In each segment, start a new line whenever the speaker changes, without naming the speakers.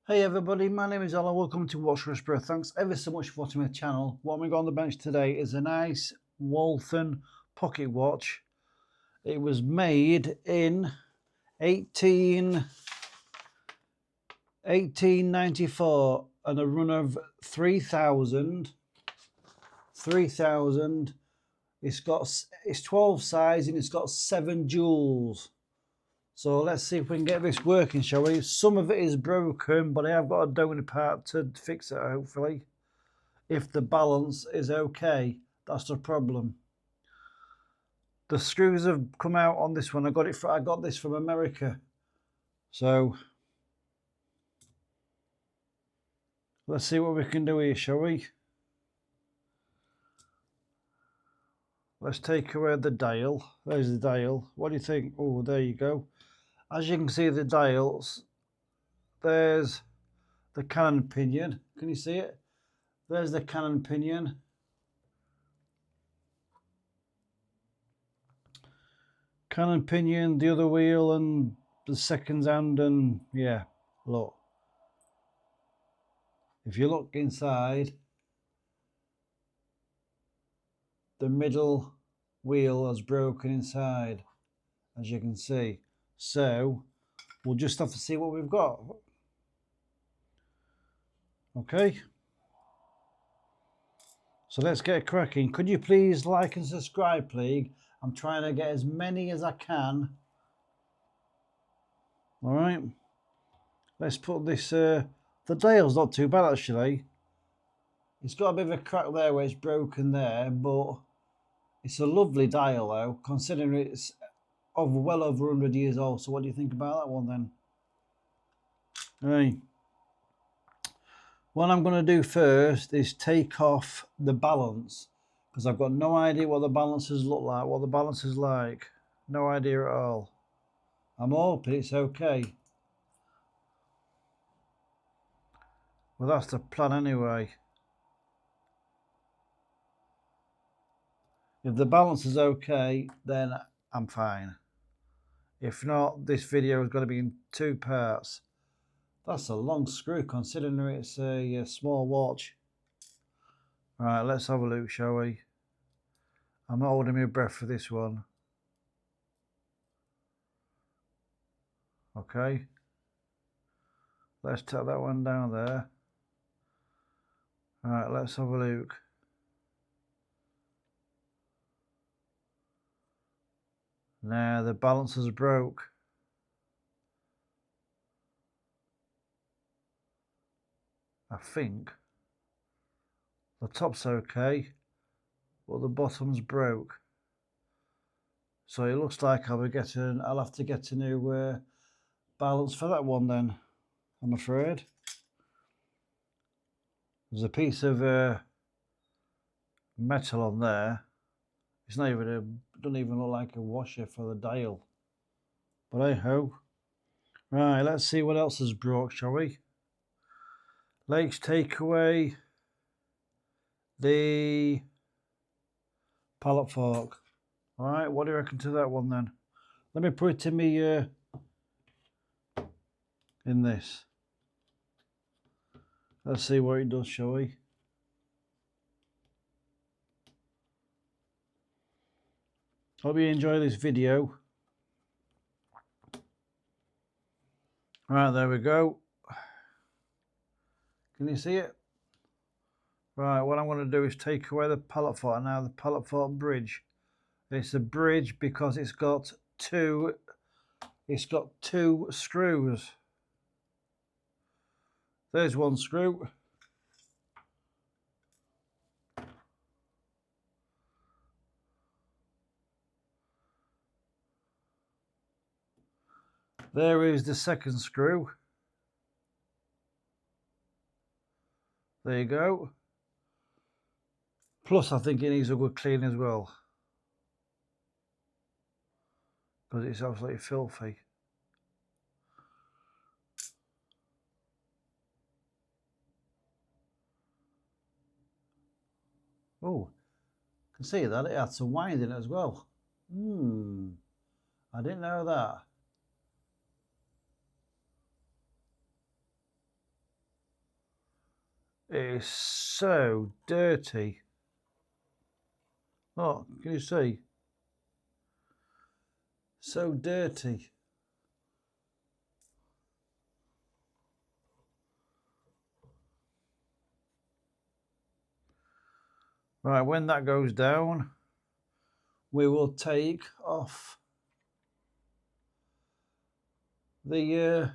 Hey everybody, my name is Alan. Welcome to Watch Whisperer. Thanks ever so much for watching my channel. What we got on the bench today is a nice Waltham pocket watch. It was made in 1894 and a run of 3,000. It's 12 size and it's got 7 jewels. So let's see if we can get this working, shall we? Some of it is broken, but I have got a donor part to fix it, hopefully. If the balance is okay, that's the problem. The screws have come out on this one. I got this from America. So let's see what we can do here, shall we? Let's take away the dial. There's the dial. What do you think? Oh, there you go. As you can see, the dials, there's the cannon pinion. Can you see it? There's the cannon pinion. Cannon pinion, the other wheel, and the second hand, and yeah, look. If you look inside, the middle wheel has broken inside, as you can see. So we'll just have to see what we've got. Okay. So let's get cracking. Could you please like and subscribe, please? I'm trying to get as many as I can. All right. Let's put this. The dial's not too bad actually. It's got a bit of a crack there where it's broken there, but it's a lovely dial though, considering it's well over 100 years old. So what do you think about that one then? Right. What I'm going to do first is take off the balance, because I've got no idea what the balances look like, what the balance is like. No idea at all. I'm hoping it's okay. Well, that's the plan anyway. If the balance is okay, then I'm fine. If not, this video is going to be in 2 parts. That's a long screw considering it's a small watch. Right, let's have a look, shall we? I'm not holding my breath for this one. Okay. Let's take that one down there. Alright, let's have a look. Now the balance is broke. I think the top's okay, but the bottom's broke. So it looks like I'll have to get a new balance for that one then, I'm afraid. There's a piece of metal on there. It's not even doesn't even look like a washer for the dial. But hey ho. Right, let's see what else is broke, shall we? Let's take away the pallet fork. All right, what do you reckon to that one then? Let me put it in me in this. Let's see what it does, shall we? Hope you enjoy this video. Right, there we go. Can you see it? Right, what I'm going to do is take away the pallet fork. Now the pallet fork bridge. It's a bridge because it's got two screws. There's one screw. There is the second screw. There you go. Plus, I think it needs a good clean as well, because it's absolutely filthy. Oh, I can see that it had some wind in it as well. I didn't know that. It is so dirty. Oh, can you see? So dirty. Right, when that goes down, we will take off the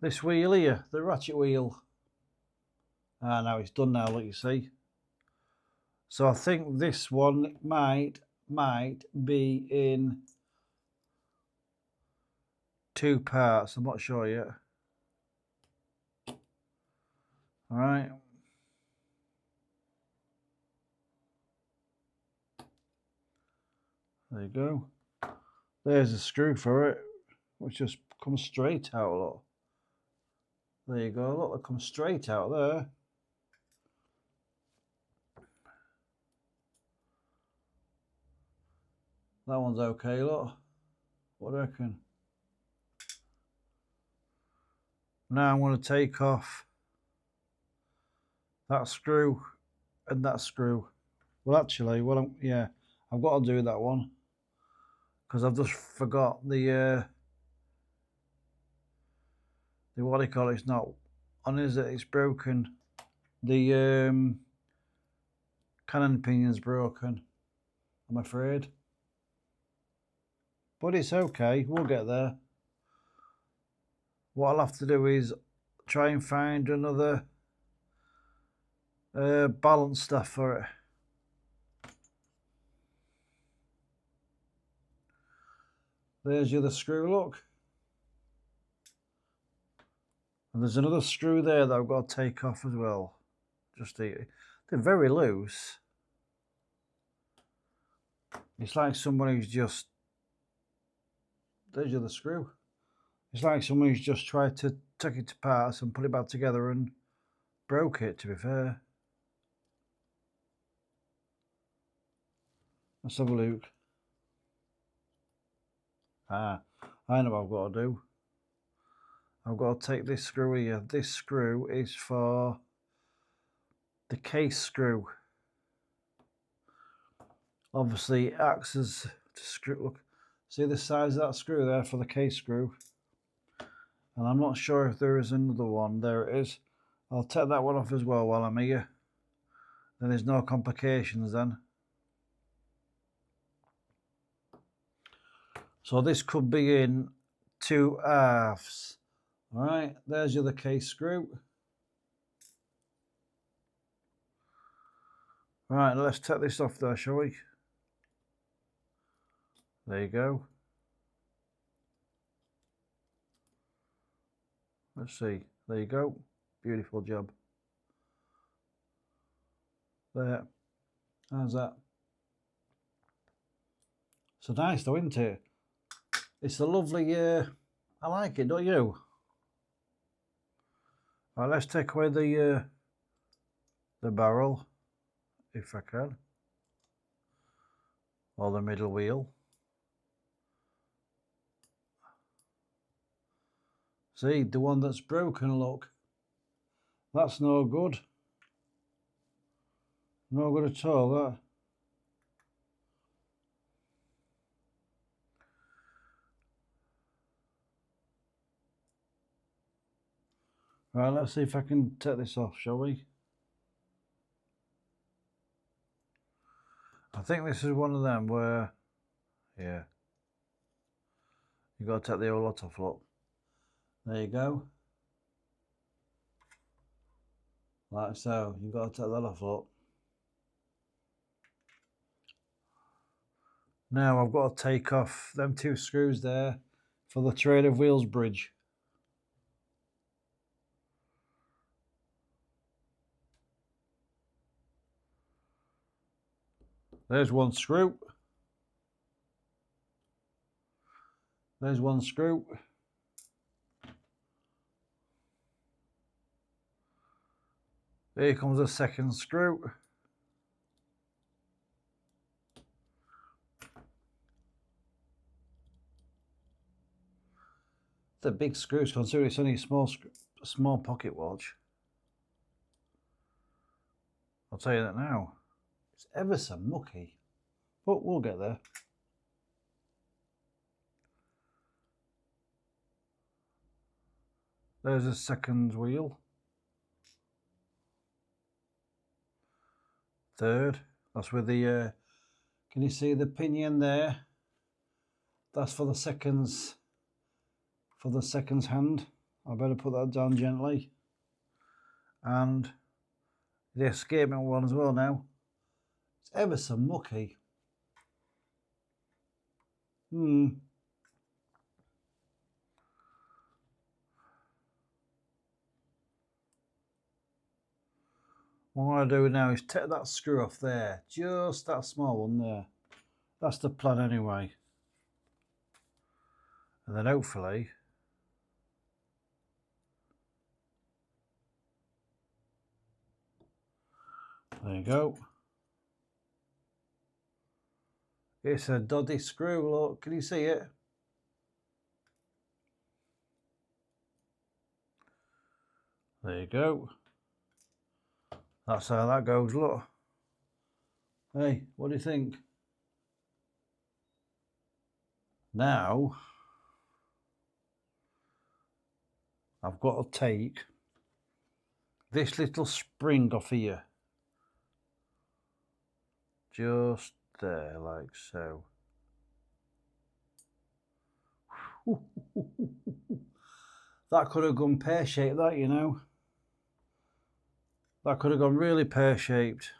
this wheel here, the ratchet wheel. Ah, now it's done now, look, you see. So I think this one might be in 2 parts. I'm not sure yet. All right. There you go. There's a screw for it, which just comes straight out, look. There you go, look, it comes straight out there. That one's okay, look. What do you reckon? Now I'm going to take off that screw and that screw. Well, actually, I've got to do that one because I've just forgot the what do you call it? It's not on, is it? It's broken. The cannon pinion's broken, I'm afraid. But it's okay, we'll get there. What I'll have to do is try and find another balance stuff for it. There's your other screw, look. And there's another screw there that I've got to take off as well. They're very loose. It's like someone who's just, there's your other screw. It's like someone who's just tried to take it to parts and put it back together and broke it, to be fair. Let's have a look. Ah, I know what I've got to do. I've got to take this screw here. This screw is for the case screw. Obviously it acts as to screw. Look, see the size of that screw there for the case screw. And I'm not sure if there is another one. There it is. I'll take that one off as well while I'm here. Then there's no complications then. So this could be in 2 halves. All right, there's your other case screw. All right, let's take this off there, shall we? There you go. Let's see. There you go. Beautiful job. There. How's that? So nice though, isn't it? It's a lovely, I like it, don't you? All right, let's take away the barrel, if I can. Or the middle wheel. See, the one that's broken, look. That's no good. No good at all, that. Right, let's see if I can take this off, shall we? I think this is one of them where, yeah, you got to take the whole lot off, look. There you go. Like so, you've got to take that off, look. Now I've got to take off them 2 screws there for the trade of wheels bridge. There's 1 screw. There's 1 screw. Here comes a 2nd screw. The big screws, considering it's only a small pocket watch. I'll tell you that now. It's ever so mucky, but we'll get there. There's a second wheel. Third. That's with the, can you see the pinion there? That's for the seconds hand. I better put that down gently. And the escapement one as well now. It's ever so mucky. What I do now is take that screw off there, just that small one there. That's the plan anyway. And then hopefully there you go. It's a dodgy screw, look, can you see it? There you go. That's how that goes, look. Hey, what do you think? Now, I've got to take this little spring off here. Just there, like so. That could have gone pear-shaped, that, you know. That could have gone really pear-shaped.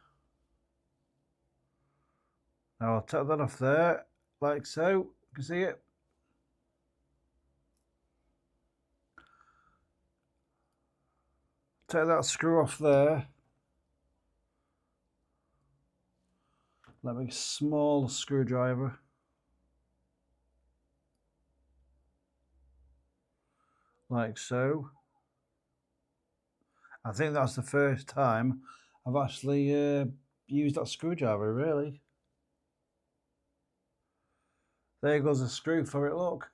Now I'll take that off there, like so. You can see it. Take that screw off there. Let me small screwdriver. Like so. I think that's the first time I've actually used that screwdriver, really. There goes a screw for it, look.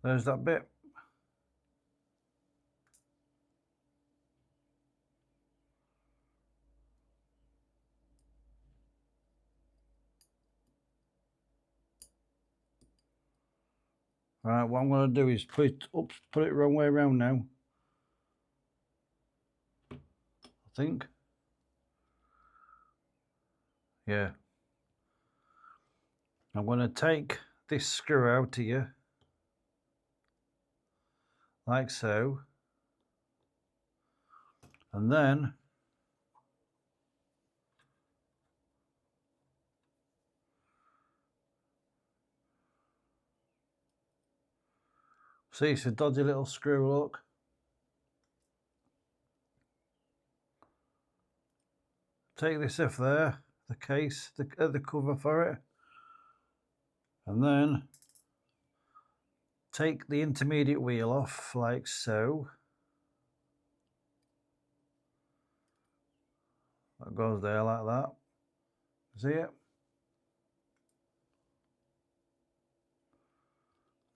There's that bit. Right, what I'm going to do is put it wrong way around now. I think. Yeah. I'm going to take this screw out here. Like so. And then see, it's a dodgy little screw, look. Take this off there, the case, the cover for it. And then take the intermediate wheel off, like so. That goes there like that. See it?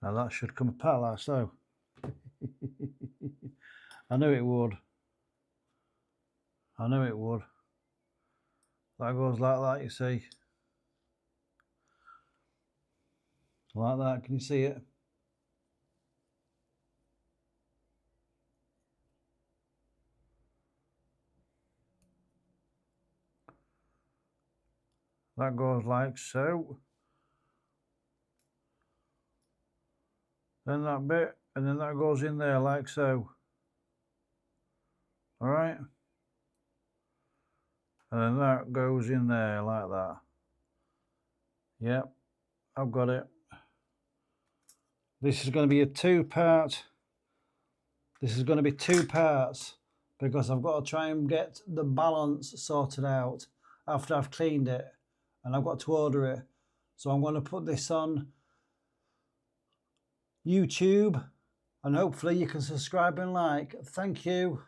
Now that should come apart like so. I knew it would. I knew it would. That goes like that, you see. Like that, can you see it? That goes like so. Then that bit, and then that goes in there like so. All right? And then that goes in there like that. Yep, I've got it. This is going to be a two-part. This is going to be 2 parts because I've got to try and get the balance sorted out after I've cleaned it, and I've got to order it. So I'm going to put this on YouTube, and hopefully you can subscribe and like. Thank you.